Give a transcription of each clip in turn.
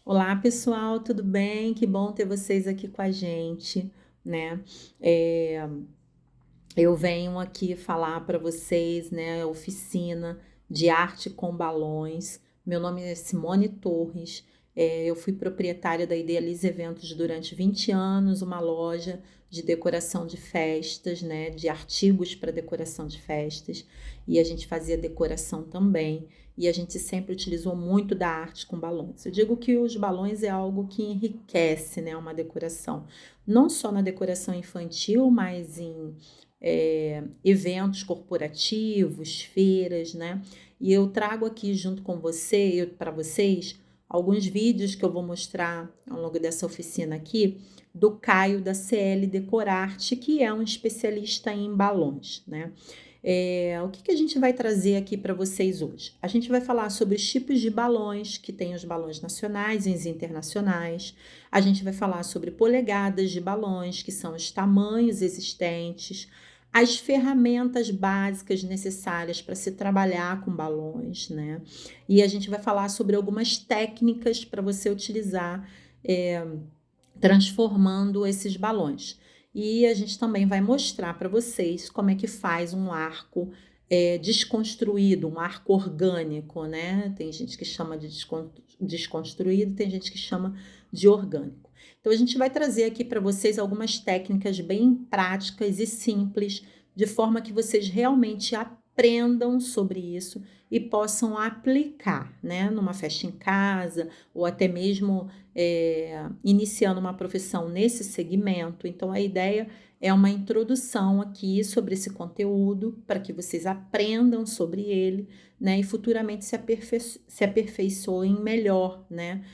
Olá, pessoal, tudo bem? Que bom ter vocês aqui com a gente, né? Eh, eu venho aqui falar para vocês, né, oficina de arte com balões. Meu nome é Simone Torres. Eu fui proprietária da Idealize Eventos durante 20 anos, uma loja de decoração de festas, né, de artigos para decoração de festas, e a gente fazia decoração também, e a gente sempre utilizou muito da arte com balões. Eu digo que os balões é algo que enriquece, né, uma decoração, não só na decoração infantil, mas em eventos corporativos, feiras, né? E eu trago aqui junto com você, para vocês, alguns vídeos que eu vou mostrar ao longo dessa oficina aqui, do Caio da CL Decorarte, que é um especialista em balões, né? O que a gente vai trazer aqui para vocês hoje? A gente vai falar sobre os tipos de balões, que tem os balões nacionais e os internacionais. A gente vai falar sobre polegadas de balões, que são os tamanhos existentes, as ferramentas básicas necessárias para se trabalhar com balões, né? E a gente vai falar sobre algumas técnicas para você utilizar é, transformando esses balões. E a gente também vai mostrar para vocês como é que faz um arco desconstruído, um arco orgânico, né? Tem gente que chama de desconstruído, tem gente que chama de orgânico. Então, a gente vai trazer aqui para vocês algumas técnicas bem práticas e simples, de forma que vocês realmente aprendam sobre isso e possam aplicar, né? Numa festa em casa, ou até mesmo iniciando uma profissão nesse segmento. Então, a ideia é uma introdução aqui sobre esse conteúdo, para que vocês aprendam sobre ele, né? E futuramente se aperfeiçoem melhor, né?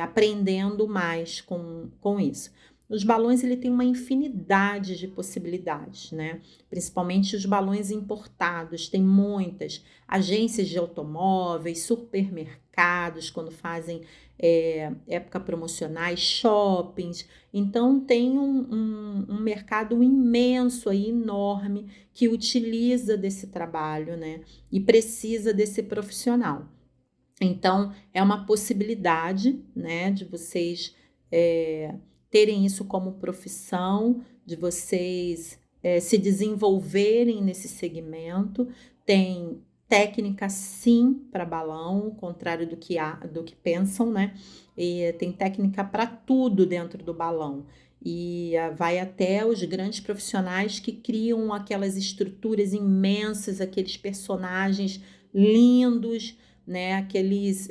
Aprendendo mais com isso. Os balões ele tem uma infinidade de possibilidades, né? Principalmente os balões importados, tem muitas agências de automóveis, supermercados, quando fazem época promocionais, shoppings. Então, tem um mercado imenso aí, enorme, que utiliza desse trabalho, né? E precisa desse profissional. Então, é uma possibilidade, né, de vocês terem isso como profissão, de vocês se desenvolverem nesse segmento. Tem técnica sim para balão, ao contrário do que pensam, né? E tem técnica para tudo dentro do balão. E vai até os grandes profissionais que criam aquelas estruturas imensas, aqueles personagens lindos, né? Aqueles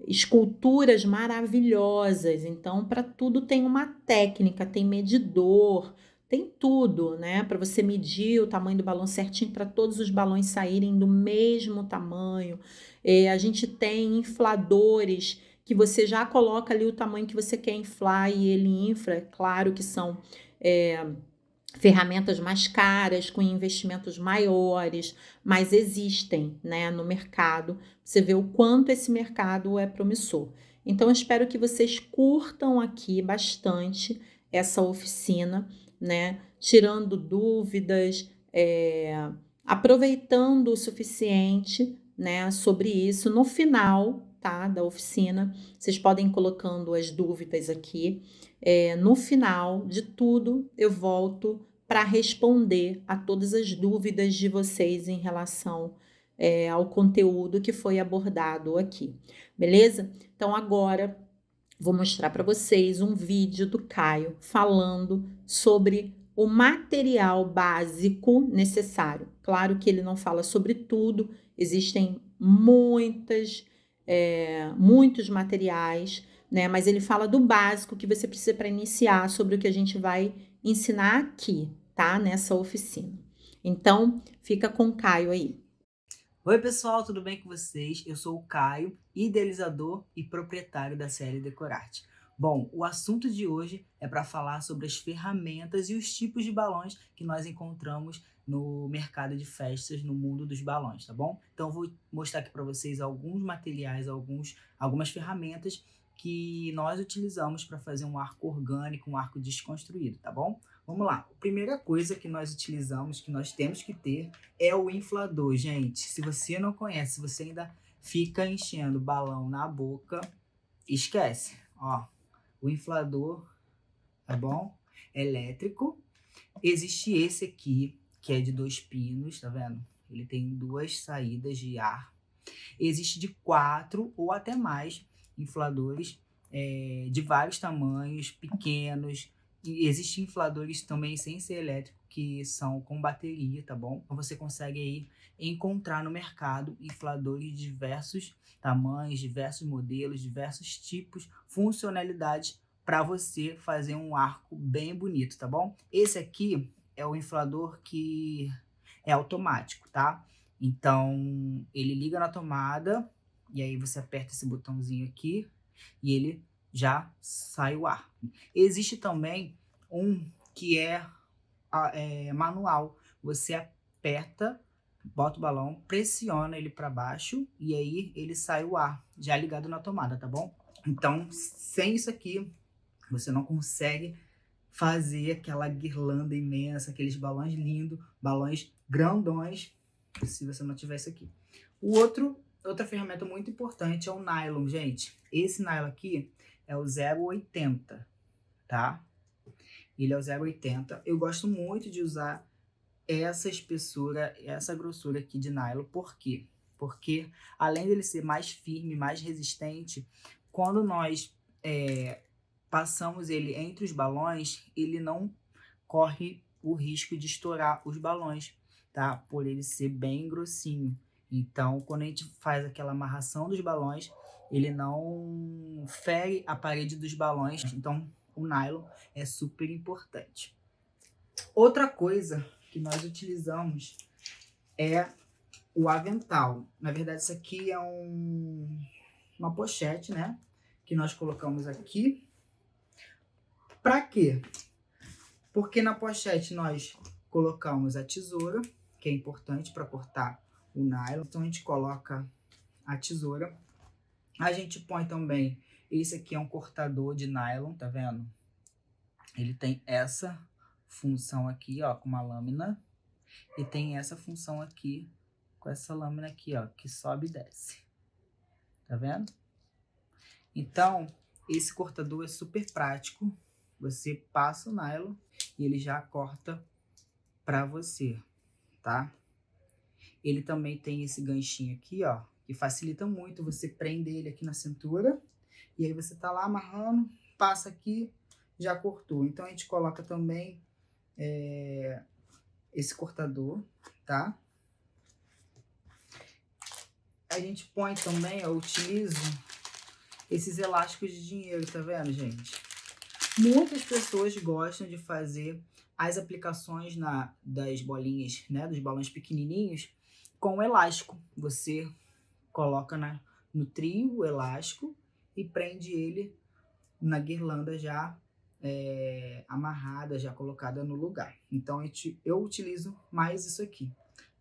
esculturas maravilhosas. Então, para tudo tem uma técnica, tem medidor, tem tudo, né? Para você medir o tamanho do balão certinho, para todos os balões saírem do mesmo tamanho. A gente tem infladores que você já coloca ali o tamanho que você quer inflar e ele infla. É claro que são ferramentas mais caras, com investimentos maiores, mas existem, né, no mercado. Você vê o quanto esse mercado é promissor. Então, eu espero que vocês curtam aqui bastante essa oficina, né, tirando dúvidas, aproveitando o suficiente, né, sobre isso. No final, tá, da oficina, vocês podem ir colocando as dúvidas aqui. No final de tudo, eu volto para responder a todas as dúvidas de vocês em relação ao conteúdo que foi abordado aqui, beleza? Então, agora vou mostrar para vocês um vídeo do Caio falando sobre o material básico necessário. Claro que ele não fala sobre tudo, existem muitos materiais, né? Mas ele fala do básico que você precisa para iniciar, sobre o que a gente vai ensinar aqui, tá? Nessa oficina. Então, fica com o Caio aí. Oi, pessoal, tudo bem com vocês? Eu sou o Caio, idealizador e proprietário da série Decorarte. Bom, o assunto de hoje é para falar sobre as ferramentas e os tipos de balões que nós encontramos no mercado de festas, no mundo dos balões, tá bom? Então, eu vou mostrar aqui para vocês alguns materiais, algumas ferramentas que nós utilizamos para fazer um arco orgânico, um arco desconstruído, tá bom? Vamos lá. A primeira coisa que nós utilizamos, que nós temos que ter, é o inflador, gente. Se você não conhece, se você ainda fica enchendo balão na boca, esquece. Ó, o inflador, tá bom? Elétrico. Existe esse aqui, que é de 2 pinos, tá vendo? Ele tem 2 saídas de ar. Existe de 4 ou até mais infladores de vários tamanhos, pequenos. E existem infladores também sem ser elétrico, que são com bateria, tá bom? Então você consegue aí encontrar no mercado infladores de diversos tamanhos, diversos modelos, diversos tipos, funcionalidades para você fazer um arco bem bonito, tá bom? Esse aqui é o inflador que é automático, tá? Então, ele liga na tomada e aí você aperta esse botãozinho aqui e ele já sai o ar. Existe também um que é manual. Você aperta, bota o balão, pressiona ele para baixo e aí ele sai o ar, já ligado na tomada, tá bom? Então, sem isso aqui, você não consegue fazer aquela guirlanda imensa, aqueles balões lindos, balões grandões, se você não tiver isso aqui. Outra ferramenta muito importante é o nylon, gente. Esse nylon aqui é o 0,80, tá? Ele é o 0,80. Eu gosto muito de usar essa espessura, essa grossura aqui de nylon. Por quê? Porque além dele ser mais firme, mais resistente, quando nós passamos ele entre os balões, ele não corre o risco de estourar os balões, tá? Por ele ser bem grossinho. Então, quando a gente faz aquela amarração dos balões, ele não fere a parede dos balões. Então, o nylon é super importante. Outra coisa que nós utilizamos é o avental. Na verdade, isso aqui é uma pochete, né? Que nós colocamos aqui. Para quê? Porque na pochete nós colocamos a tesoura, que é importante para cortar o nylon. Então a gente coloca a tesoura. A gente põe também, esse aqui é um cortador de nylon, tá vendo? Ele tem essa função aqui, ó, com uma lâmina. E tem essa função aqui, com essa lâmina aqui, ó, que sobe e desce. Tá vendo? Então, esse cortador é super prático. Você passa o nylon e ele já corta para você, tá? Ele também tem esse ganchinho aqui, ó, que facilita muito. Você prende ele aqui na cintura e aí você tá lá amarrando, passa aqui, já cortou. Então a gente coloca também esse cortador, tá? A gente põe também, eu utilizo esses elásticos de dinheiro, tá vendo, gente? Muitas pessoas gostam de fazer as aplicações das bolinhas, né, dos balões pequenininhos, com elástico. Você coloca no trio o elástico e prende ele na guirlanda já amarrada, já colocada no lugar. Então eu utilizo mais isso aqui,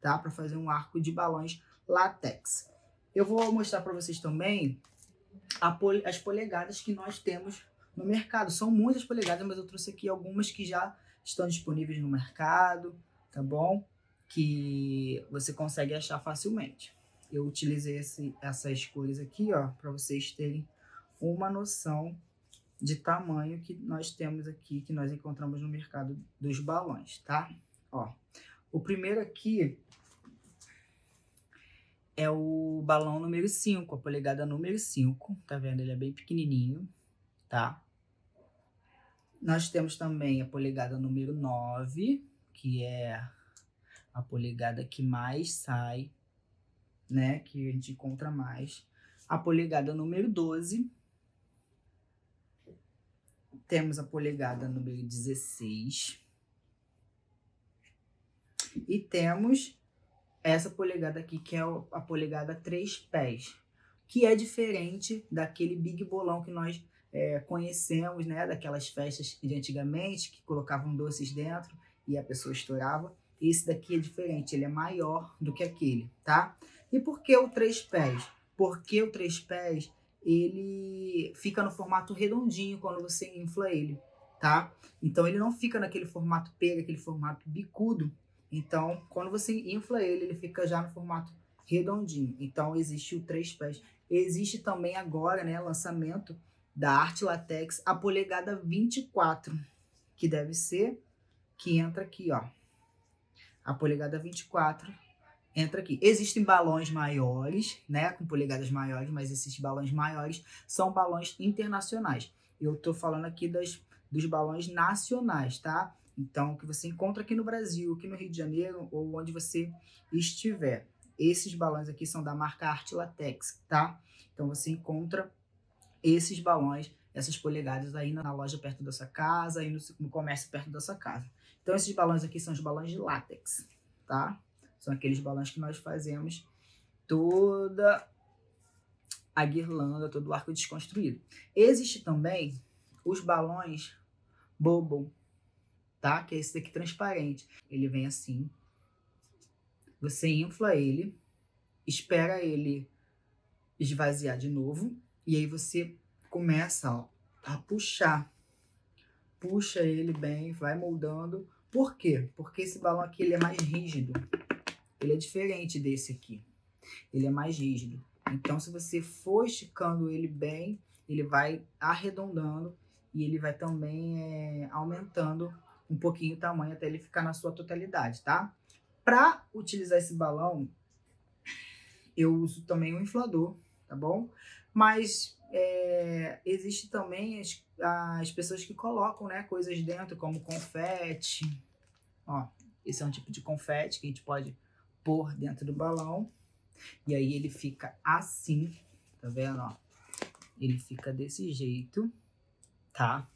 tá? Para fazer um arco de balões látex. Eu vou mostrar para vocês também as polegadas que nós temos no mercado. São muitas polegadas, mas eu trouxe aqui algumas que já estão disponíveis no mercado, tá bom? Que você consegue achar facilmente. Eu utilizei essas cores aqui, ó, para vocês terem uma noção de tamanho que nós temos aqui, que nós encontramos no mercado dos balões, tá? Ó, o primeiro aqui é o balão número 5, a polegada número 5, tá vendo? Ele é bem pequenininho, tá? Nós temos também a polegada número 9, que é a polegada que mais sai, né? Que a gente encontra mais. A polegada número 12. Temos a polegada número 16. E temos essa polegada aqui, que é a polegada 3 pés, que é diferente daquele big bolão que nós conhecemos, né? Daquelas festas de antigamente, que colocavam doces dentro e a pessoa estourava. Esse daqui é diferente, ele é maior do que aquele, tá? E por que o 3 pés? Porque o 3 pés, ele fica no formato redondinho quando você infla ele, tá? Então ele não fica naquele formato pega, aquele formato bicudo. Então, quando você infla ele, ele fica já no formato redondinho. Então existe o 3 pés. Existe também agora, né, lançamento da Arte Latex, a polegada 24, que deve ser, que entra aqui, ó. A polegada 24 entra aqui. Existem balões maiores, né, com polegadas maiores, mas esses balões maiores são balões internacionais. Eu tô falando aqui dos balões nacionais, tá? Então, que você encontra aqui no Brasil, aqui no Rio de Janeiro, ou onde você estiver. Esses balões aqui são da marca Arte Latex, tá? Então, você encontra esses balões, essas polegadas aí na loja perto da sua casa, aí no comércio perto da sua casa. Então, esses balões aqui são os balões de látex, tá? São aqueles balões que nós fazemos toda a guirlanda, todo o arco desconstruído. Existe também os balões bubble, tá? Que é esse daqui transparente. Ele vem assim, você infla ele, espera ele esvaziar de novo, e aí você começa, ó, a puxar. Puxa ele bem, vai moldando. Por quê? Porque esse balão aqui ele é mais rígido. Ele é diferente desse aqui. Ele é mais rígido. Então, se você for esticando ele bem, ele vai arredondando e ele vai também aumentando um pouquinho o tamanho até ele ficar na sua totalidade, tá? Para utilizar esse balão, eu uso também um inflador, tá bom? Mas existe também as pessoas que colocam, né, coisas dentro, como confete. Ó, esse é um tipo de confete que a gente pode pôr dentro do balão. E aí ele fica assim, tá vendo? Ó, ele fica desse jeito, tá?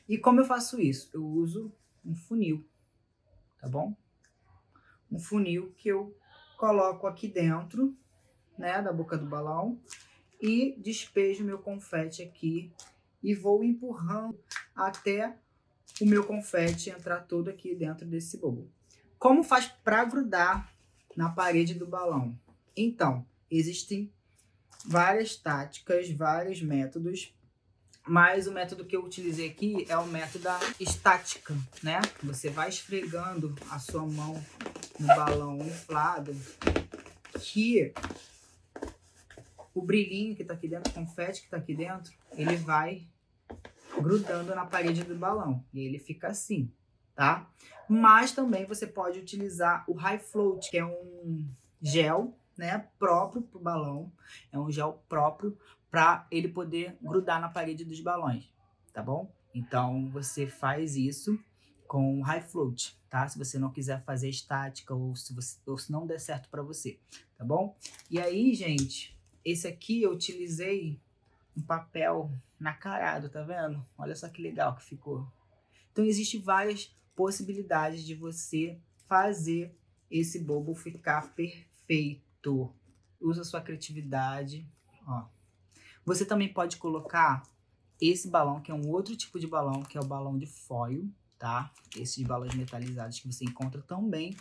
E como eu faço isso? Eu uso um funil, tá bom? Um funil que eu coloco aqui dentro, né, da boca do balão, e despejo meu confete aqui e vou empurrando até o meu confete entrar todo aqui dentro desse bobo. Como faz para grudar na parede do balão? Então, existem várias táticas, vários métodos, mas o método que eu utilizei aqui é o método da estática, né? Você vai esfregando a sua mão no balão inflado, que o brilhinho que tá aqui dentro, o confete que tá aqui dentro, ele vai grudando na parede do balão. E ele fica assim, tá? Mas também você pode utilizar o High Float, que é um gel, né, próprio pro balão. É um gel próprio para ele poder grudar na parede dos balões, tá bom? Então, você faz isso com o High Float, tá? Se você não quiser fazer estática ou se não der certo para você, tá bom? E aí, gente, esse aqui eu utilizei um papel nacarado, tá vendo? Olha só que legal que ficou. Então, existem várias possibilidades de você fazer esse bobo ficar perfeito. Usa sua criatividade, ó. Você também pode colocar esse balão, que é um outro tipo de balão, que é o balão de foil, tá? Esses balões metalizados que você encontra também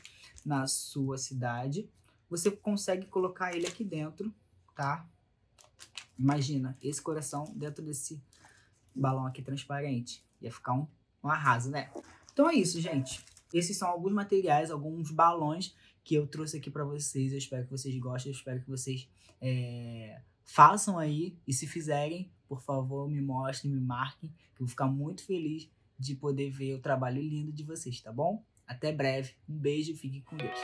na sua cidade. Você consegue colocar ele aqui dentro, tá? Imagina, esse coração dentro desse balão aqui transparente. Ia ficar um arraso, né? Então é isso, gente. Esses são alguns materiais, alguns balões que eu trouxe aqui para vocês. Eu espero que vocês gostem, eu espero que vocês façam aí. E se fizerem, por favor, me mostrem, me marquem, que eu vou ficar muito feliz de poder ver o trabalho lindo de vocês, tá bom? Até breve. Um beijo e fiquem com Deus.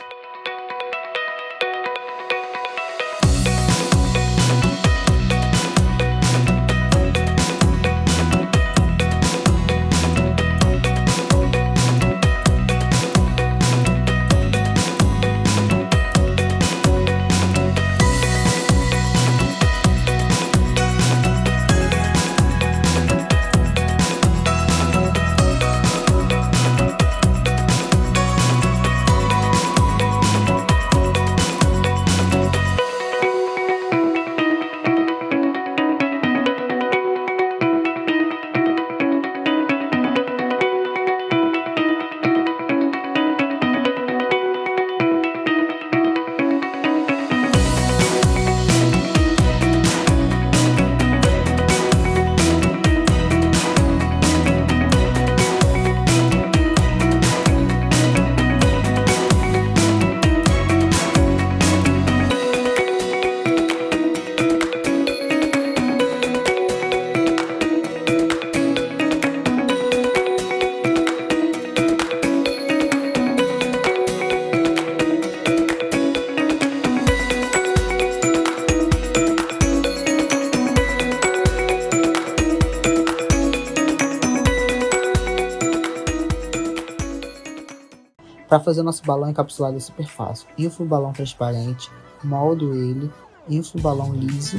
Para fazer o nosso balão encapsulado é super fácil. Inflo o balão transparente, moldo ele, inflo o balão liso,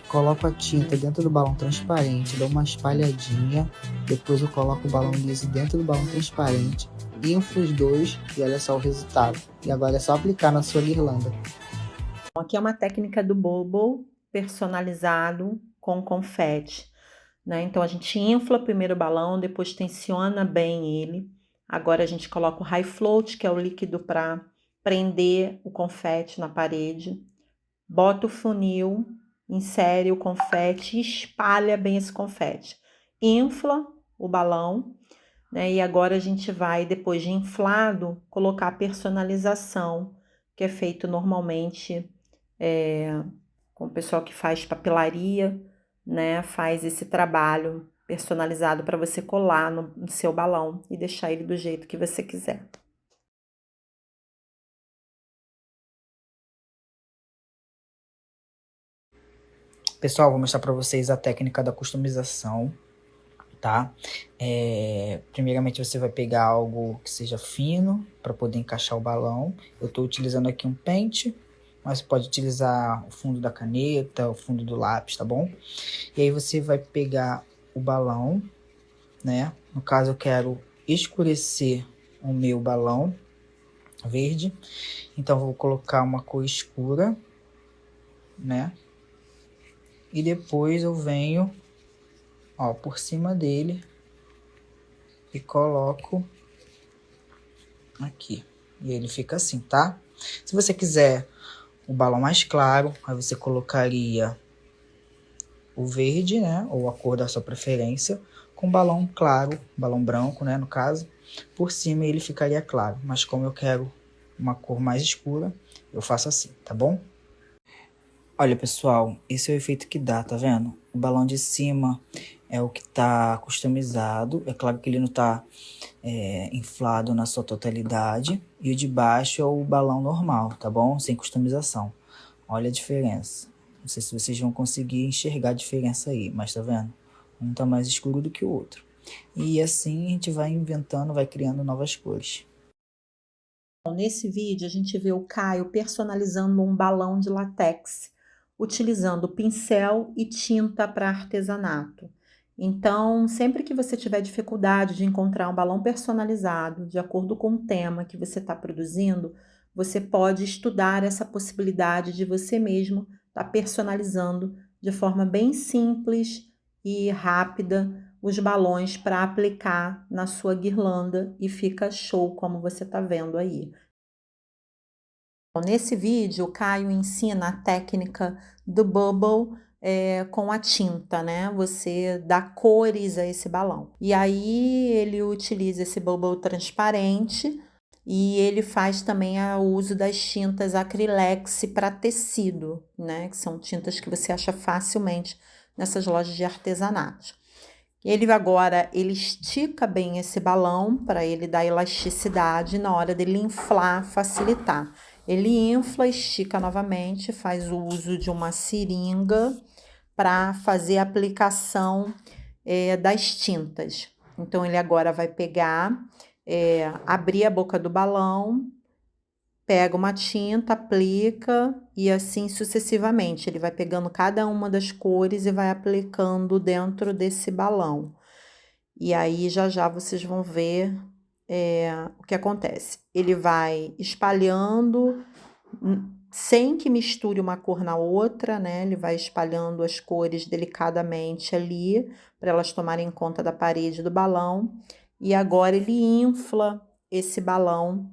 coloco a tinta dentro do balão transparente, dou uma espalhadinha, depois eu coloco o balão liso dentro do balão transparente, inflo os dois e olha só o resultado. E agora é só aplicar na sua guirlanda. Aqui é uma técnica do Bubble personalizado com confete, né? Então a gente infla primeiro o balão, depois tensiona bem ele. Agora a gente coloca o High Float, que é o líquido para prender o confete na parede. Bota o funil, insere o confete e espalha bem esse confete. Infla o balão, né? E agora a gente vai, depois de inflado, colocar a personalização, que é feito normalmente com o pessoal que faz papelaria, né? Faz esse trabalho personalizado para você colar no seu balão e deixar ele do jeito que você quiser. Pessoal, vou mostrar para vocês a técnica da customização, tá? Primeiramente você vai pegar algo que seja fino para poder encaixar o balão. Eu estou utilizando aqui um pente, mas você pode utilizar o fundo da caneta, o fundo do lápis, tá bom? E aí você vai pegar o balão, né? No caso eu quero escurecer o meu balão verde, então vou colocar uma cor escura, né? E depois eu venho, ó, por cima dele e coloco aqui. E ele fica assim, tá? Se você quiser o balão mais claro, aí você colocaria o verde, né? Ou a cor da sua preferência, com balão claro, balão branco, né? No caso, por cima ele ficaria claro. Mas como eu quero uma cor mais escura, eu faço assim, tá bom? Olha, pessoal, esse é o efeito que dá, tá vendo? O balão de cima é o que tá customizado. É claro que ele não tá inflado na sua totalidade. E o de baixo é o balão normal, tá bom? Sem customização. Olha a diferença. Não sei se vocês vão conseguir enxergar a diferença aí, mas tá vendo? Um tá mais escuro do que o outro. E assim a gente vai inventando, vai criando novas cores. Nesse vídeo a gente vê o Caio personalizando um balão de látex, utilizando pincel e tinta para artesanato. Então, sempre que você tiver dificuldade de encontrar um balão personalizado, de acordo com o tema que você está produzindo, você pode estudar essa possibilidade de você mesmo estar personalizando de forma bem simples e rápida os balões para aplicar na sua guirlanda e fica show como você está vendo aí. Nesse vídeo, o Caio ensina a técnica do bubble com a tinta, né? Você dá cores a esse balão. E aí ele utiliza esse bubble transparente e ele faz também o uso das tintas acrylex para tecido, né? Que são tintas que você acha facilmente nessas lojas de artesanato. Ele estica bem esse balão para ele dar elasticidade na hora dele inflar, facilitar. Ele infla, estica novamente, faz o uso de uma seringa para fazer a aplicação das tintas. Então, ele agora vai pegar, abrir a boca do balão, pega uma tinta, aplica e assim sucessivamente. Ele vai pegando cada uma das cores e vai aplicando dentro desse balão. E aí, já já vocês vão ver o que acontece. Ele vai espalhando, sem que misture uma cor na outra, né? Ele vai espalhando as cores delicadamente ali, para elas tomarem conta da parede do balão. E agora ele infla esse balão.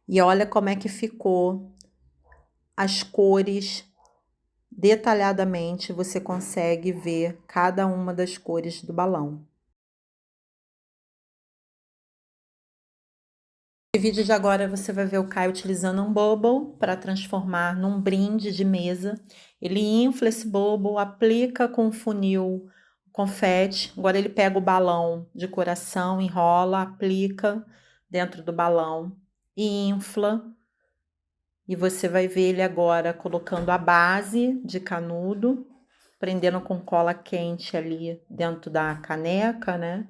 E olha como é que ficou as cores detalhadamente, você consegue ver cada uma das cores do balão. No vídeo de agora você vai ver o Caio utilizando um bubble para transformar num brinde de mesa. Ele infla esse bubble, aplica com o funil confete. Agora ele pega o balão de coração, enrola, aplica dentro do balão e infla. E você vai ver ele agora colocando a base de canudo, prendendo com cola quente ali dentro da caneca, né?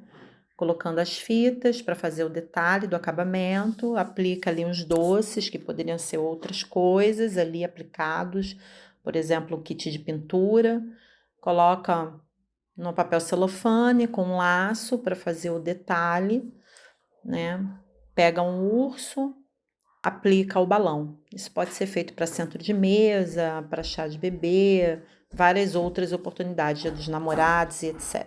colocando as fitas para fazer o detalhe do acabamento, aplica ali uns doces, que poderiam ser outras coisas ali aplicados, por exemplo, um kit de pintura, coloca no papel celofane com um laço para fazer o detalhe, né? Pega um urso, aplica o balão. Isso pode ser feito para centro de mesa, para chá de bebê, várias outras oportunidades, dia dos namorados e etc.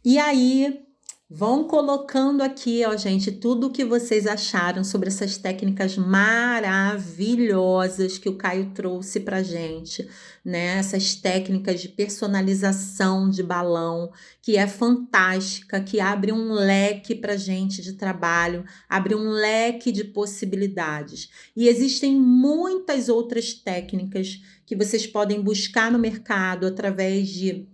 E aí, vão colocando aqui, ó, gente, tudo o que vocês acharam sobre essas técnicas maravilhosas que o Caio trouxe pra gente, né? Essas técnicas de personalização de balão, que é fantástica, que abre um leque pra gente de trabalho, abre um leque de possibilidades. E existem muitas outras técnicas que vocês podem buscar no mercado através de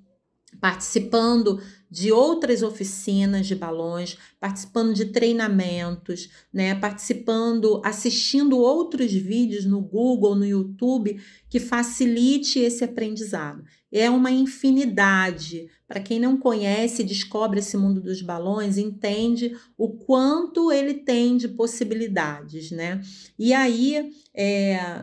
participando de outras oficinas de balões, participando de treinamentos, né? Participando, assistindo outros vídeos no Google, no YouTube, que facilite esse aprendizado. É uma infinidade. Para quem não conhece, descobre esse mundo dos balões, entende o quanto ele tem de possibilidades, né? E aí,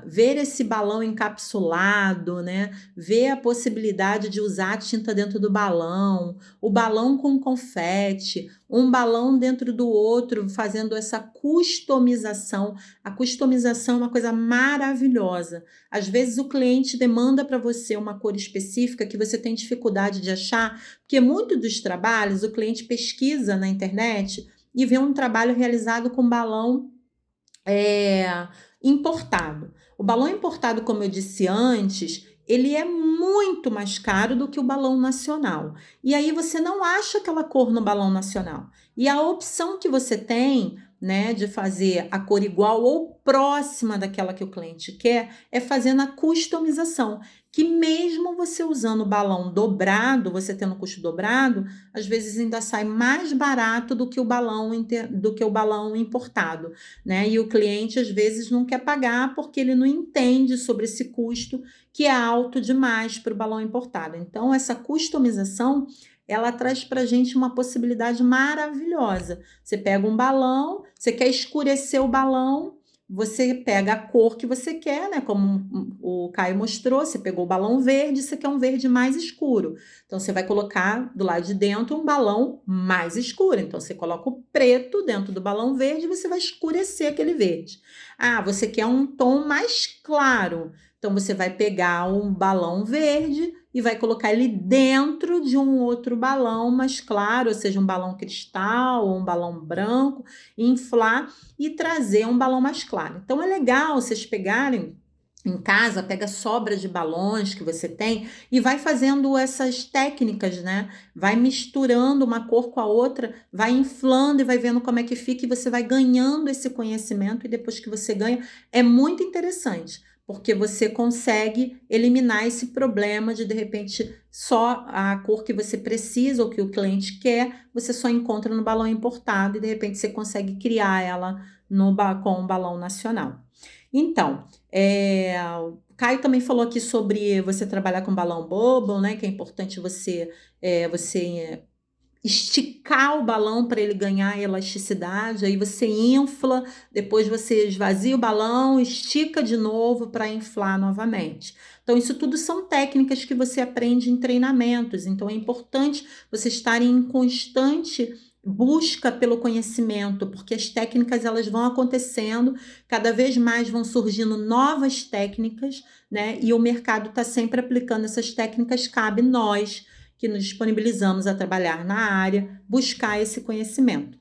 ver esse balão encapsulado, né? Ver a possibilidade de usar tinta dentro do balão, o balão com confete, um balão dentro do outro, fazendo essa customização. A customização é uma coisa maravilhosa. Às vezes o cliente demanda para você uma cor específica que você tem dificuldade de achar, porque muitos dos trabalhos o cliente pesquisa na internet e vê um trabalho realizado com balão importado. O balão importado, como eu disse antes, ele é muito mais caro do que o balão nacional. E aí você não acha aquela cor no balão nacional. E a opção que você tem, né, de fazer a cor igual ou próxima daquela que o cliente quer, é fazendo a customização. Que mesmo você usando o balão dobrado, você tendo custo dobrado, às vezes ainda sai mais barato do que o balão importado, né? E o cliente às vezes não quer pagar porque ele não entende sobre esse custo que é alto demais para o balão importado. Então, essa customização, ela traz para a gente uma possibilidade maravilhosa. Você pega um balão, você quer escurecer o balão, você pega a cor que você quer, né? Como o Caio mostrou, você pegou o balão verde, você quer um verde mais escuro. Então, você vai colocar do lado de dentro um balão mais escuro. Então, você coloca o preto dentro do balão verde e você vai escurecer aquele verde. Ah, você quer um tom mais claro. Então, você vai pegar um balão verde e vai colocar ele dentro de um outro balão mais claro, ou seja, um balão cristal ou um balão branco, inflar e trazer um balão mais claro. Então, é legal vocês pegarem em casa, pega sobra de balões que você tem e vai fazendo essas técnicas, né? Vai misturando uma cor com a outra, vai inflando e vai vendo como é que fica e você vai ganhando esse conhecimento e depois que você ganha, é muito interessante, porque você consegue eliminar esse problema de repente só a cor que você precisa ou que o cliente quer, você só encontra no balão importado e de repente você consegue criar ela com um balão nacional. Então, o Caio também falou aqui sobre você trabalhar com balão bubble, né? Que é importante você esticar o balão para ele ganhar elasticidade. Aí você infla, depois você esvazia o balão, estica de novo para inflar novamente. Então, isso tudo são técnicas que você aprende em treinamentos. Então, é importante você estar em constante busca pelo conhecimento, porque as técnicas elas vão acontecendo, cada vez mais vão surgindo novas técnicas, né? E o mercado está sempre aplicando essas técnicas, cabe nós que nos disponibilizamos a trabalhar na área, buscar esse conhecimento.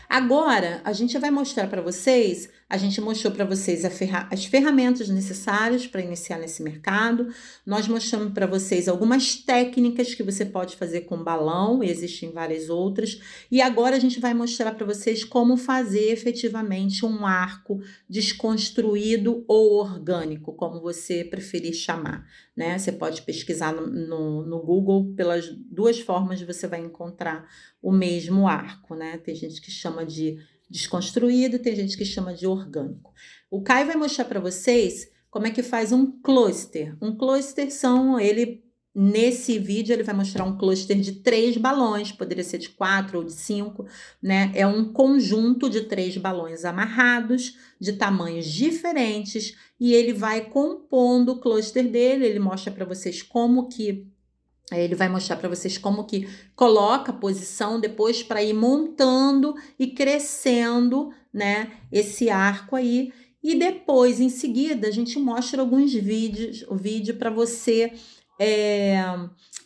Agora, a gente vai mostrar para vocês, a gente mostrou para vocês as ferramentas necessárias para iniciar nesse mercado. Nós mostramos para vocês algumas técnicas que você pode fazer com balão, existem várias outras. E agora a gente vai mostrar para vocês como fazer efetivamente um arco desconstruído ou orgânico, como você preferir chamar, né? Você pode pesquisar no Google, pelas duas formas você vai encontrar o mesmo arco, né? Tem gente que chama de desconstruído, tem gente que chama de orgânico. O Caio vai mostrar para vocês como é que faz um cluster. Um cluster ele Nesse vídeo ele vai mostrar um cluster de 3 balões, poderia ser de 4 ou de 5, né? É um conjunto de 3 balões amarrados, de tamanhos diferentes, e ele vai compondo o cluster dele, ele mostra para vocês como que ele vai mostrar para vocês como que coloca a posição depois para ir montando e crescendo, né, esse arco aí. E depois, em seguida, a gente mostra alguns vídeos, o vídeo para você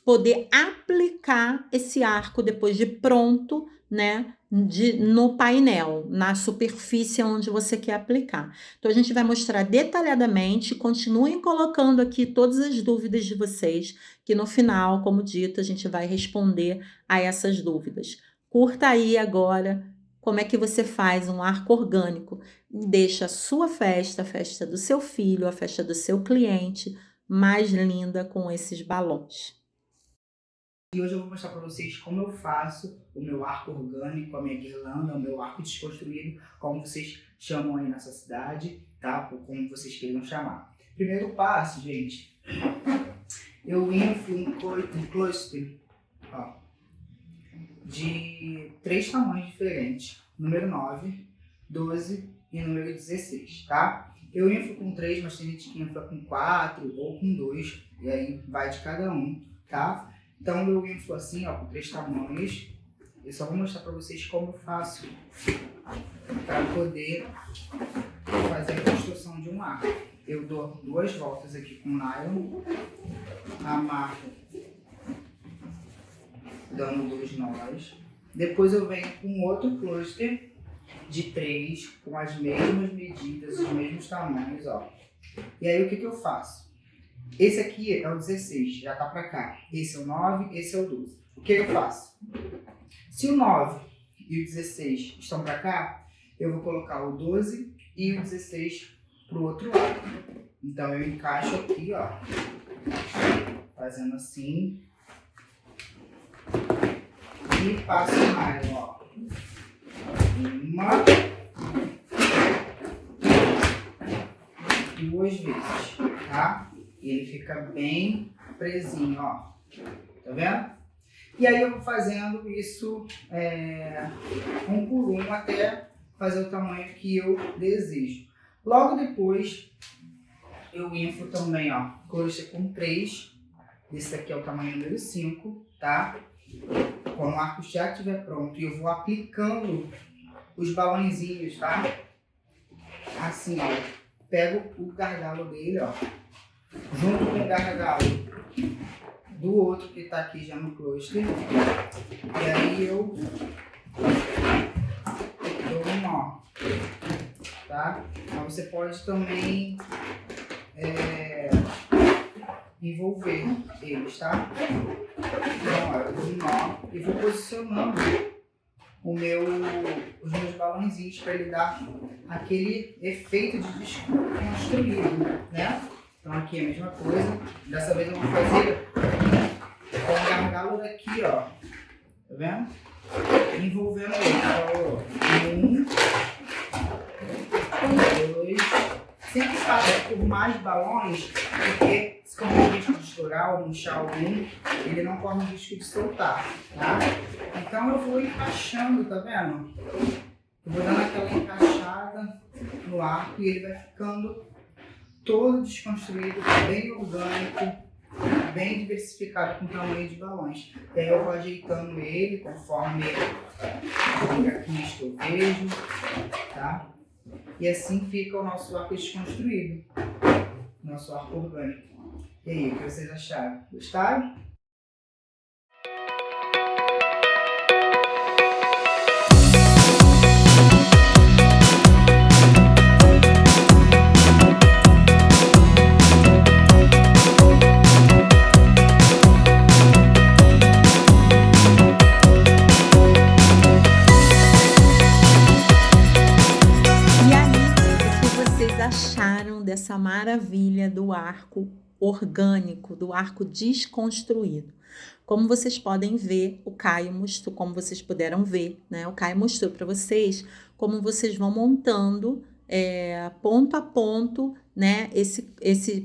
poder aplicar esse arco depois de pronto, né, no painel, na superfície onde você quer aplicar. Então, a gente vai mostrar detalhadamente, continuem colocando aqui todas as dúvidas de vocês, que no final, como dito, a gente vai responder a essas dúvidas. Curta aí agora como é que você faz um arco orgânico e deixa a sua festa, a festa do seu filho, a festa do seu cliente, mais linda com esses balões. E hoje eu vou mostrar para vocês como eu faço o meu arco orgânico, a minha guirlanda, o meu arco desconstruído, como vocês chamam aí nessa cidade, tá? Como vocês queiram chamar. Primeiro passo, gente, eu inflo um cluster, ó, de 3 tamanhos diferentes, número 9, 12 e número 16, tá? Eu inflo com 3, mas tem gente que infla com 4 ou com 2, e aí vai de cada um, tá? Então eu inflo assim, ó, com 3 tamanhos. Eu só vou mostrar para vocês como eu faço para poder fazer a construção de um arco. Eu dou 2 voltas aqui com nylon, amarro dando 2 nós. Depois eu venho com outro cluster de 3, com as mesmas medidas, os mesmos tamanhos, ó. E aí o que eu faço? Esse aqui é o 16, já tá pra cá. Esse é o 9, esse é o 12. O que eu faço? Se o 9 e o 16 estão pra cá, eu vou colocar o 12 e o 16 pro outro lado. Então eu encaixo aqui, ó, fazendo assim. E passo o nylon, ó. Uma, 2 vezes, tá? E ele fica bem presinho, ó. Tá vendo? E aí eu vou fazendo isso um por um até fazer o tamanho que eu desejo. Logo depois eu inflo também, ó, cluster com 3. Esse aqui é o tamanho número 5, tá? Quando o arco já estiver pronto, eu vou aplicando os balãozinhos, tá? Assim, ó. Pego o gargalo dele, ó, junto com o gargalo do outro que tá aqui já no cluster. E aí eu dou um nó, tá? Mas você pode também envolver eles, tá? Então, ó, eu dou um nó e vou posicionando os meus balãozinhos para ele dar aquele efeito de desconstruído, né? Então aqui é a mesma coisa. Dessa vez eu vou fazer com o gargalo daqui, ó. Tá vendo? Envolvendo ele. Então, 1, 2. Sempre faço por mais balões, porque se correr o risco de estourar ou murchar algum, ele não corre o risco de soltar, tá? Então eu vou encaixando, tá vendo? Eu vou dando aquela encaixada no arco e ele vai ficando todo desconstruído, bem orgânico, bem diversificado com o tamanho de balões. E aí eu vou ajeitando ele conforme a pista eu vejo, tá? E assim fica o nosso arco desconstruído, nosso arco orgânico. E aí, o que vocês acharam? Gostaram? Acharam dessa maravilha do arco orgânico, do arco desconstruído? Como vocês podem ver, o Caio mostrou, como vocês puderam ver, né? O Caio mostrou para vocês como vocês vão montando ponto a ponto, né,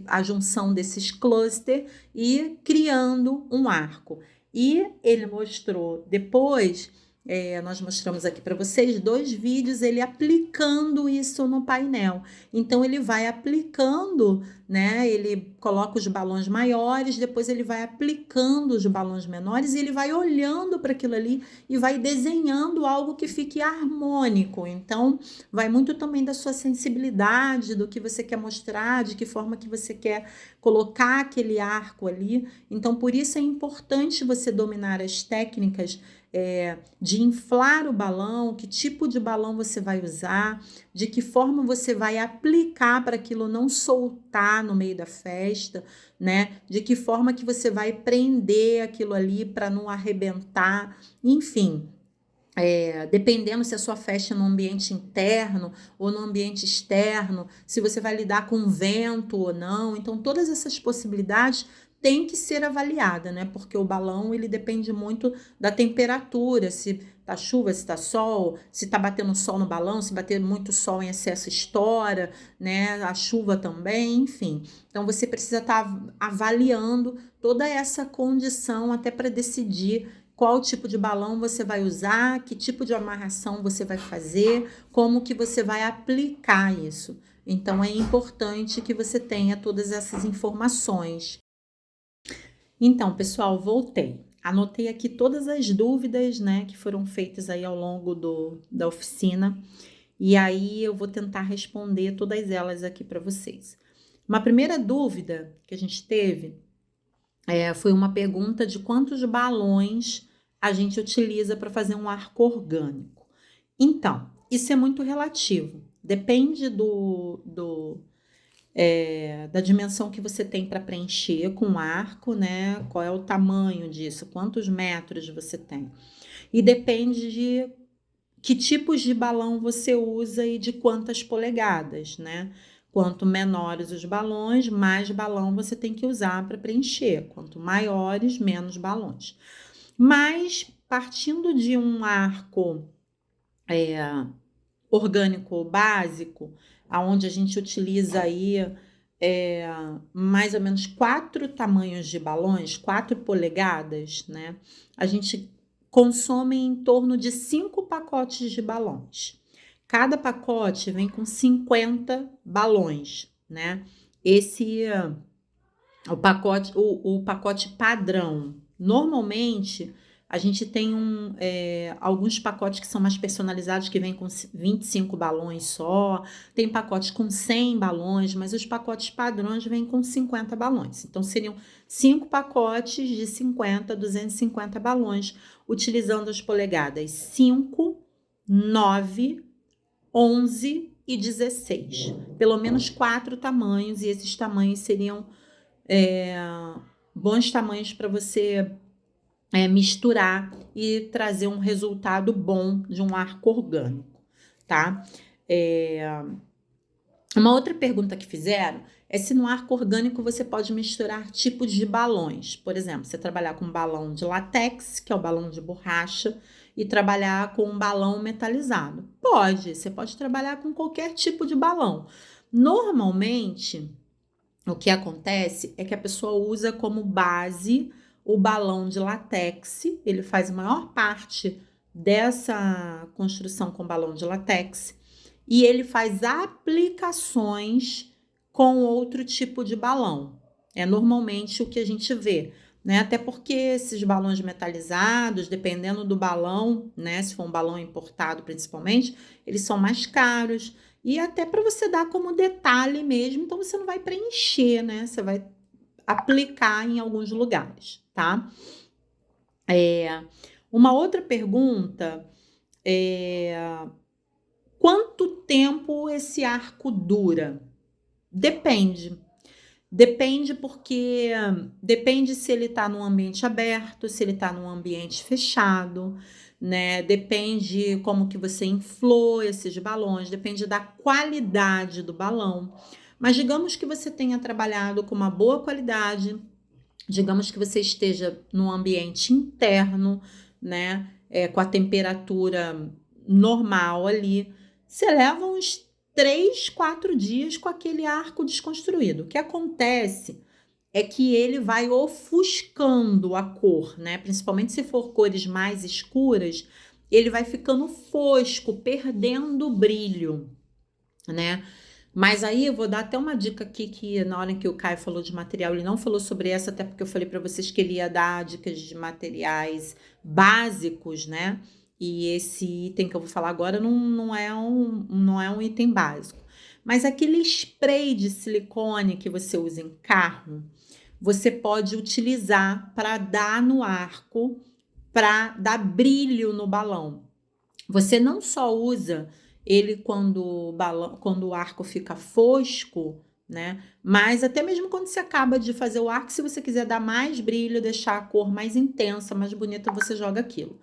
a junção desses clusters e criando um arco. E ele mostrou depois, nós mostramos aqui para vocês 2 vídeos, ele aplicando isso no painel. Então, ele vai aplicando, né? Ele coloca os balões maiores, depois ele vai aplicando os balões menores e ele vai olhando para aquilo ali e vai desenhando algo que fique harmônico. Então, vai muito também da sua sensibilidade, do que você quer mostrar, de que forma que você quer colocar aquele arco ali. Então, por isso é importante você dominar as técnicas de inflar o balão, que tipo de balão você vai usar, de que forma você vai aplicar para aquilo não soltar no meio da festa, né? De que forma que você vai prender aquilo ali para não arrebentar, enfim. Dependendo se a sua festa é no ambiente interno ou no ambiente externo, se você vai lidar com vento ou não. Então, todas essas possibilidades têm que ser avaliadas, né? Porque o balão, ele depende muito da temperatura, se tá chuva, se tá sol, se tá batendo sol no balão, se bater muito sol em excesso estoura, né? A chuva também, enfim. Então, você precisa estar avaliando toda essa condição até para decidir qual tipo de balão você vai usar, que tipo de amarração você vai fazer, como que você vai aplicar isso. Então, é importante que você tenha todas essas informações. Então, pessoal, voltei. Anotei aqui todas as dúvidas, né, que foram feitas aí ao longo da oficina. E aí, eu vou tentar responder todas elas aqui para vocês. Uma primeira dúvida que a gente teve foi uma pergunta de quantos balões a gente utiliza para fazer um arco orgânico. Então, isso é muito relativo. Depende da dimensão que você tem para preencher com o arco, né? Qual é o tamanho disso, quantos metros você tem. E depende de que tipos de balão você usa e de quantas polegadas, né? Quanto menores os balões, mais balão você tem que usar para preencher. Quanto maiores, menos balões. Mas, partindo de um arco orgânico básico, onde a gente utiliza aí mais ou menos 4 tamanhos de balões, 4 polegadas, né? A gente consome em torno de 5 pacotes de balões. Cada pacote vem com 50 balões, né? Esse o pacote padrão. Normalmente, a gente tem alguns pacotes que são mais personalizados, que vêm com 25 balões só. Tem pacotes com 100 balões, mas os pacotes padrões vêm com 50 balões. Então, seriam 5 pacotes de 50, 250 balões, utilizando as polegadas 5, 9, 11 e 16. Pelo menos 4 tamanhos, e esses tamanhos seriam bons tamanhos para você misturar e trazer um resultado bom de um arco orgânico, tá? Uma outra pergunta que fizeram é se no arco orgânico você pode misturar tipos de balões. Por exemplo, você trabalhar com um balão de látex, que é o balão de borracha, e trabalhar com um balão metalizado. Pode, você pode trabalhar com qualquer tipo de balão. Normalmente, o que acontece é que a pessoa usa como base o balão de látex, ele faz a maior parte dessa construção com balão de látex, e ele faz aplicações com outro tipo de balão. É normalmente o que a gente vê, né? Até porque esses balões metalizados, dependendo do balão, né? Se for um balão importado principalmente, eles são mais caros. E até para você dar como detalhe mesmo, então você não vai preencher, né? Você vai aplicar em alguns lugares, tá? Uma outra pergunta quanto tempo esse arco dura? Depende. Depende porque depende se ele está num ambiente aberto, se ele está num ambiente fechado, né? Depende como que você inflou esses balões, depende da qualidade do balão. Mas digamos que você tenha trabalhado com uma boa qualidade, digamos que você esteja num ambiente interno, né? Com a temperatura normal ali, você leva uns 3, 4 dias com aquele arco desconstruído. O que acontece é que ele vai ofuscando a cor, né? Principalmente se for cores mais escuras, ele vai ficando fosco, perdendo o brilho, né? Mas aí eu vou dar até uma dica aqui, que na hora em que o Caio falou de material, ele não falou sobre essa, até porque eu falei para vocês que ele ia dar dicas de materiais básicos, né? E esse item que eu vou falar agora não é um item básico. Mas aquele spray de silicone que você usa em carro, você pode utilizar para dar no arco, para dar brilho no balão. Você não só usa ele quando o arco fica fosco, né? Mas até mesmo quando você acaba de fazer o arco, se você quiser dar mais brilho, deixar a cor mais intensa, mais bonita, você joga aquilo.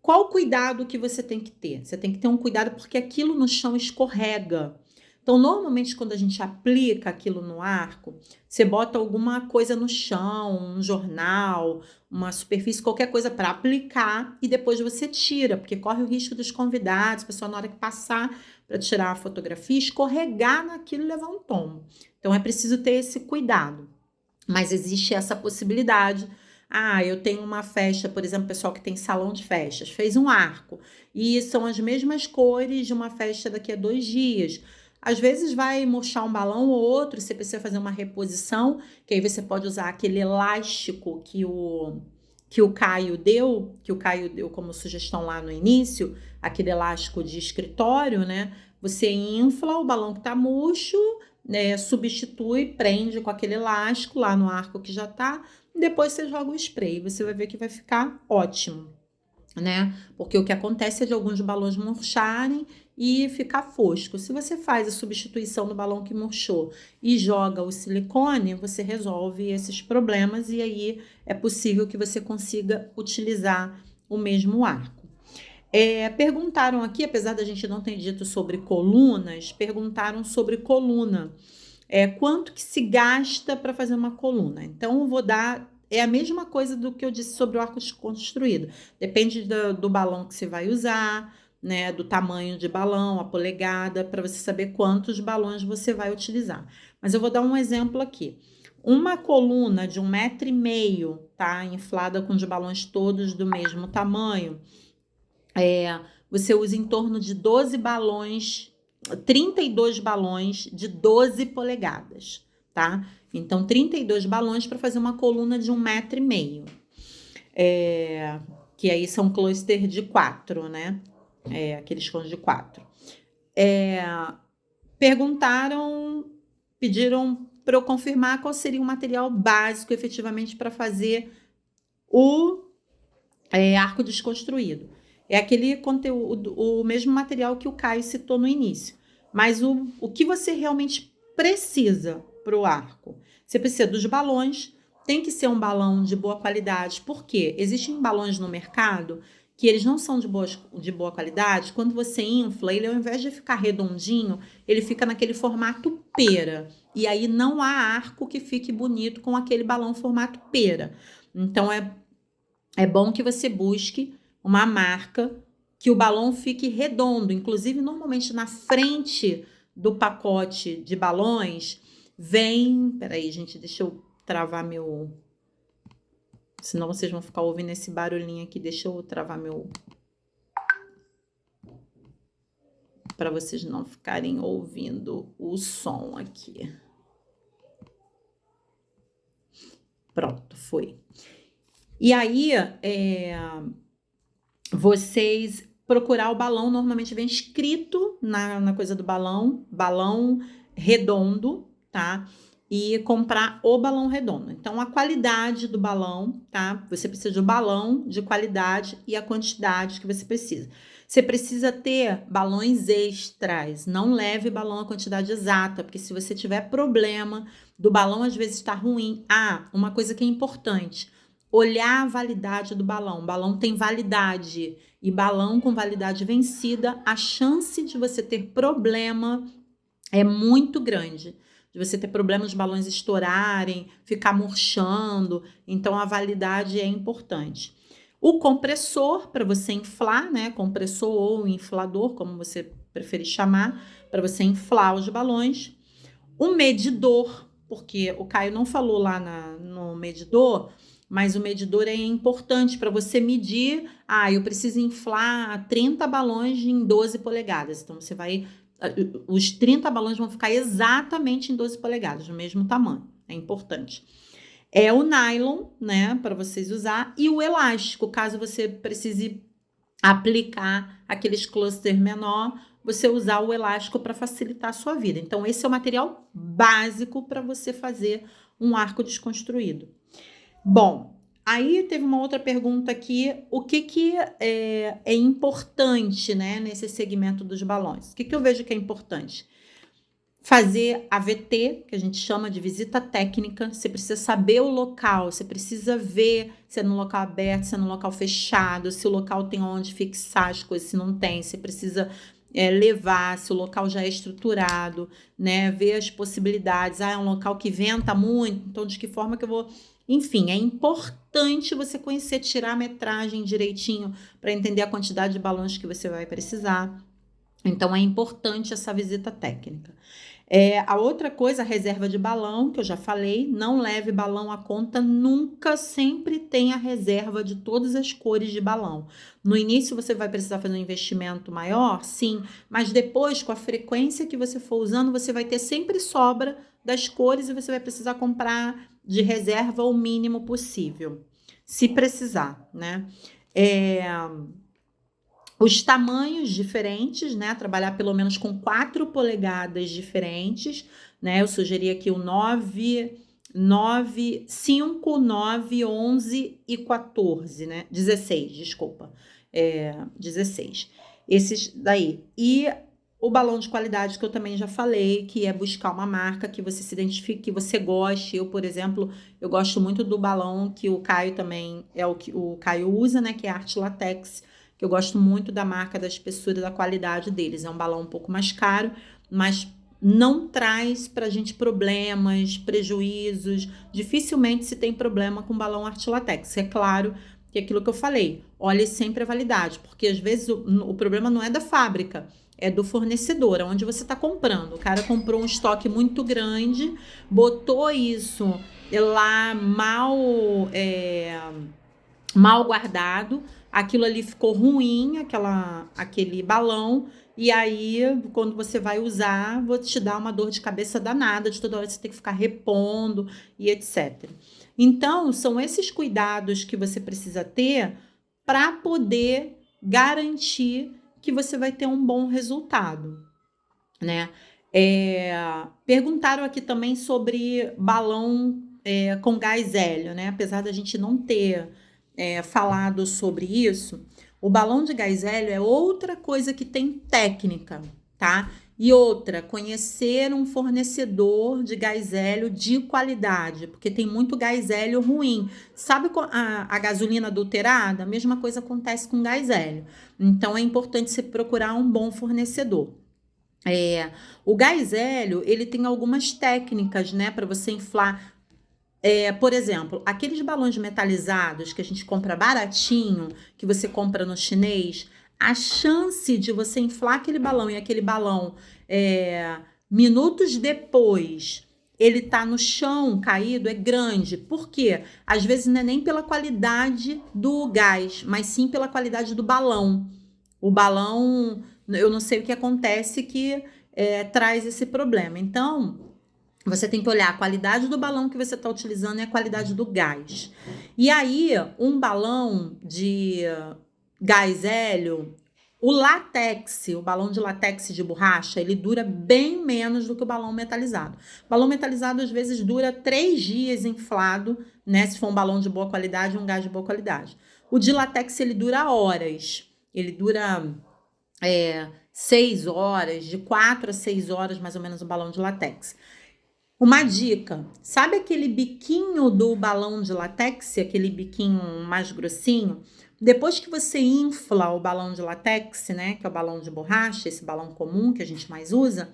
Qual o cuidado que você tem que ter? Você tem que ter um cuidado porque aquilo no chão escorrega. Então, normalmente, quando a gente aplica aquilo no arco, você bota alguma coisa no chão, um jornal, uma superfície, qualquer coisa para aplicar e depois você tira, porque corre o risco dos convidados, a pessoa na hora que passar para tirar a fotografia, escorregar naquilo e levar um tombo. Então, é preciso ter esse cuidado. Mas existe essa possibilidade. Eu tenho uma festa, por exemplo, pessoal que tem salão de festas, fez um arco e são as mesmas cores de uma festa daqui a 2 dias. Às vezes vai murchar um balão ou outro, você precisa fazer uma reposição, que aí você pode usar aquele elástico que o Caio deu como sugestão lá no início, aquele elástico de escritório, né? Você infla o balão que tá murcho, né, substitui, prende com aquele elástico lá no arco que já tá, e depois você joga o spray, você vai ver que vai ficar ótimo, né? Porque o que acontece é de alguns balões murcharem e ficar fosco. Se você faz a substituição do balão que murchou e joga o silicone, você resolve esses problemas e aí é possível que você consiga utilizar o mesmo arco. Perguntaram aqui, apesar da gente não ter dito sobre colunas, perguntaram sobre coluna. Quanto que se gasta para fazer uma coluna? Então, eu vou dar... É a mesma coisa do que eu disse sobre o arco desconstruído. Depende do balão que você vai usar, né, do tamanho de balão, a polegada, para você saber quantos balões você vai utilizar. Mas eu vou dar um exemplo aqui. Uma coluna de 1,5 m, tá? Inflada com os balões todos do mesmo tamanho, você usa em torno de 12 balões, 32 balões de 12 polegadas, tá? Então, 32 balões para fazer uma coluna de 1,5 m. Que aí são cluster de 4, né? Aqueles cones de 4. Pediram para eu confirmar qual seria o material básico, efetivamente, para fazer o arco desconstruído. É aquele conteúdo, o mesmo material que o Caio citou no início. Mas o que você realmente precisa para o arco? Você precisa dos balões, tem que ser um balão de boa qualidade. Por quê? Existem balões no mercado que eles não são de boa qualidade. Quando você infla, ele ao invés de ficar redondinho, ele fica naquele formato pera. E aí não há arco que fique bonito com aquele balão formato pera. Então, é bom que você busque uma marca que o balão fique redondo. Inclusive, normalmente na frente do pacote de balões vem... Peraí, gente, deixa eu travar meu... Senão vocês vão ficar ouvindo esse barulhinho aqui. Deixa eu travar meu... Para vocês não ficarem ouvindo o som aqui. Pronto, foi. E aí, vocês procurar o balão, normalmente vem escrito na coisa do balão redondo, tá? E comprar o balão redondo. Então, a qualidade do balão, tá? Você precisa de um balão de qualidade e a quantidade que você precisa. Você precisa ter balões extras, não leve balão a quantidade exata, porque se você tiver problema do balão, às vezes está ruim. Uma coisa que é importante, olhar a validade do balão. O balão tem validade e balão com validade vencida, a chance de você ter problema é muito grande. De você ter problema de balões estourarem, ficar murchando. Então, a validade é importante. O compressor, para você inflar, né? Compressor ou inflador, como você preferir chamar, para você inflar os balões. O medidor, porque o Caio não falou lá no medidor, mas o medidor é importante para você medir. Eu preciso inflar 30 balões em 12 polegadas. Então, os 30 balões vão ficar exatamente em 12 polegadas, no mesmo tamanho. É importante. É o nylon, né, para vocês usar, e o elástico, caso você precise aplicar aqueles cluster menor, você usar o elástico para facilitar a sua vida. Então, esse é o material básico para você fazer um arco desconstruído. Bom, aí teve uma outra pergunta aqui, o que é importante, né, nesse segmento dos balões? O que eu vejo que é importante? Fazer a VT, que a gente chama de visita técnica. Você precisa saber o local, você precisa ver se é no local aberto, se é no local fechado, se o local tem onde fixar as coisas, se não tem, você precisa levar, se o local já é estruturado, né? Ver as possibilidades. É um local que venta muito, então de que forma que eu vou... Enfim, é importante você conhecer, tirar a metragem direitinho para entender a quantidade de balões que você vai precisar. Então, é importante essa visita técnica. A outra coisa, a reserva de balão, que eu já falei, não leve balão à conta nunca, sempre tenha reserva de todas as cores de balão. No início você vai precisar fazer um investimento maior, sim, mas depois, com a frequência que você for usando, você vai ter sempre sobra das cores e você vai precisar comprar de reserva o mínimo possível, se precisar, né? Os tamanhos diferentes, né? Trabalhar pelo menos com 4 polegadas diferentes, né? Eu sugeri aqui o 9, 5, 9, 11 e 14, né? 16, desculpa. 16. Esses daí. E o balão de qualidade que eu também já falei, que é buscar uma marca que você se identifique, que você goste. Eu, por exemplo, eu gosto muito do balão que o Caio também é o que o Caio usa, né? Que é Arte Latex, que eu gosto muito da marca, da espessura, da qualidade deles. É um balão um pouco mais caro, mas não traz pra gente problemas, prejuízos. Dificilmente se tem problema com balão Arte Latex. É claro que é aquilo que eu falei, olhe sempre a validade, porque às vezes o problema não é da fábrica, é do fornecedor, onde você está comprando. O cara comprou um estoque muito grande, botou isso lá mal guardado, aquilo ali ficou ruim, aquele balão, e aí, quando você vai usar, vou te dar uma dor de cabeça danada, de toda hora você ter que ficar repondo e etc. Então, são esses cuidados que você precisa ter para poder garantir que você vai ter um bom resultado, né? Perguntaram aqui também sobre balão com gás hélio, né? Apesar da gente não ter falado sobre isso, o balão de gás hélio é outra coisa que tem técnica, tá? E outra, conhecer um fornecedor de gás hélio de qualidade, porque tem muito gás hélio ruim. Sabe a gasolina adulterada? A mesma coisa acontece com gás hélio. Então, é importante você procurar um bom fornecedor. O gás hélio, ele tem algumas técnicas, né, para você inflar. Por exemplo, aqueles balões metalizados que a gente compra baratinho, que você compra no chinês, a chance de você inflar aquele balão e aquele balão minutos depois ele tá no chão caído é grande. Por quê? Às vezes não é nem pela qualidade do gás, mas sim pela qualidade do balão. O balão, eu não sei o que acontece que traz esse problema. Então, você tem que olhar a qualidade do balão que você está utilizando e a qualidade do gás. E aí, um balão de gás hélio, o balão de látex de borracha, ele dura bem menos do que o balão metalizado. O balão metalizado, às vezes, dura 3 dias inflado, né? Se for um balão de boa qualidade, um gás de boa qualidade. O de látex, ele dura horas. Ele dura 6 horas, de 4 a 6 horas, mais ou menos, o balão de látex. Uma dica, sabe aquele biquinho do balão de látex, aquele biquinho mais grossinho? Depois que você infla o balão de látex, né, que é o balão de borracha, esse balão comum que a gente mais usa,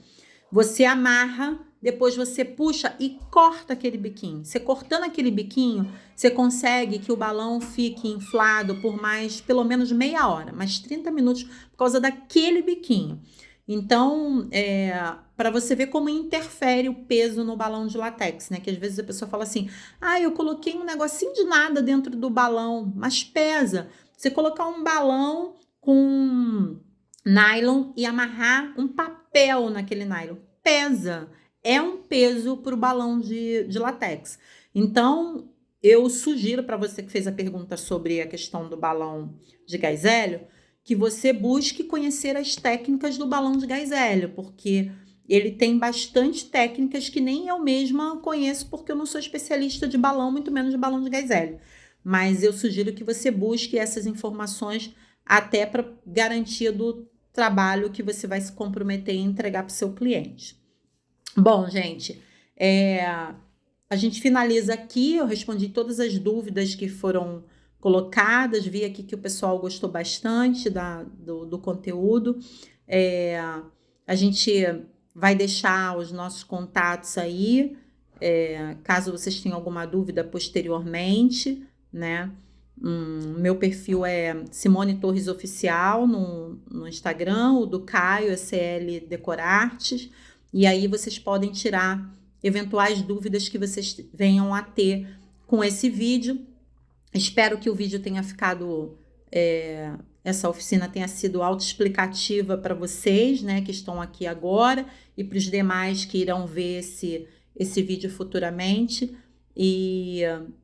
você amarra, depois você puxa e corta aquele biquinho. Você cortando aquele biquinho, você consegue que o balão fique inflado por mais, pelo menos meia hora, mais 30 minutos, por causa daquele biquinho. Então, para você ver como interfere o peso no balão de látex, né? Que às vezes a pessoa fala assim: ah, eu coloquei um negocinho de nada dentro do balão, mas pesa. Você colocar um balão com nylon e amarrar um papel naquele nylon, pesa. É um peso para o balão de látex. Então, eu sugiro para você que fez a pergunta sobre a questão do balão de gás hélio, que você busque conhecer as técnicas do balão de gás hélio, porque ele tem bastante técnicas que nem eu mesma conheço, porque eu não sou especialista de balão, muito menos de balão de gás hélio. Mas eu sugiro que você busque essas informações até para garantia do trabalho que você vai se comprometer em entregar para o seu cliente. Bom, gente, a gente finaliza aqui. Eu respondi todas as dúvidas que foram colocadas, vi aqui que o pessoal gostou bastante do conteúdo. A gente vai deixar os nossos contatos aí, caso vocês tenham alguma dúvida posteriormente, né? Meu perfil é Simone Torres Oficial no Instagram, o do Caio é CL Decorartes, e aí vocês podem tirar eventuais dúvidas que vocês venham a ter com esse vídeo. Espero que o vídeo tenha ficado, essa oficina tenha sido autoexplicativa para vocês, né, que estão aqui agora, e para os demais que irão ver esse vídeo futuramente, e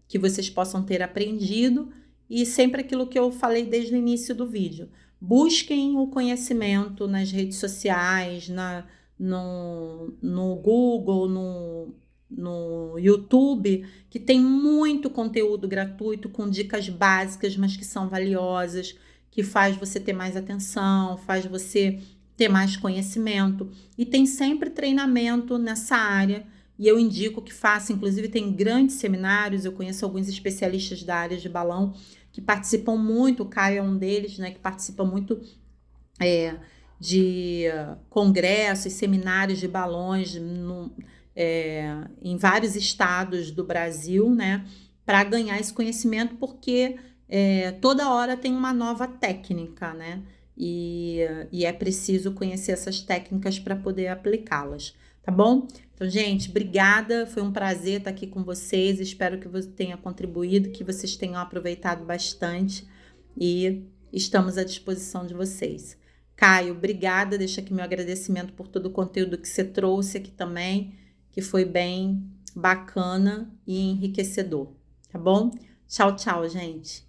que vocês possam ter aprendido. E sempre aquilo que eu falei desde o início do vídeo: busquem o conhecimento nas redes sociais, no Google, no YouTube, que tem muito conteúdo gratuito com dicas básicas, mas que são valiosas, que faz você ter mais atenção, faz você ter mais conhecimento. E tem sempre treinamento nessa área, e eu indico que faça. Inclusive tem grandes seminários, eu conheço alguns especialistas da área de balão que participam muito, o Caio é um deles, né, que participa muito de congressos, seminários de balões em vários estados do Brasil, né, para ganhar esse conhecimento, porque toda hora tem uma nova técnica, né, e é preciso conhecer essas técnicas para poder aplicá-las, tá bom? Então, gente, obrigada, foi um prazer estar aqui com vocês, espero que você tenha contribuído, que vocês tenham aproveitado bastante, e estamos à disposição de vocês. Caio, obrigada, deixa aqui meu agradecimento por todo o conteúdo que você trouxe aqui também, que foi bem bacana e enriquecedor, tá bom? Tchau, tchau, gente!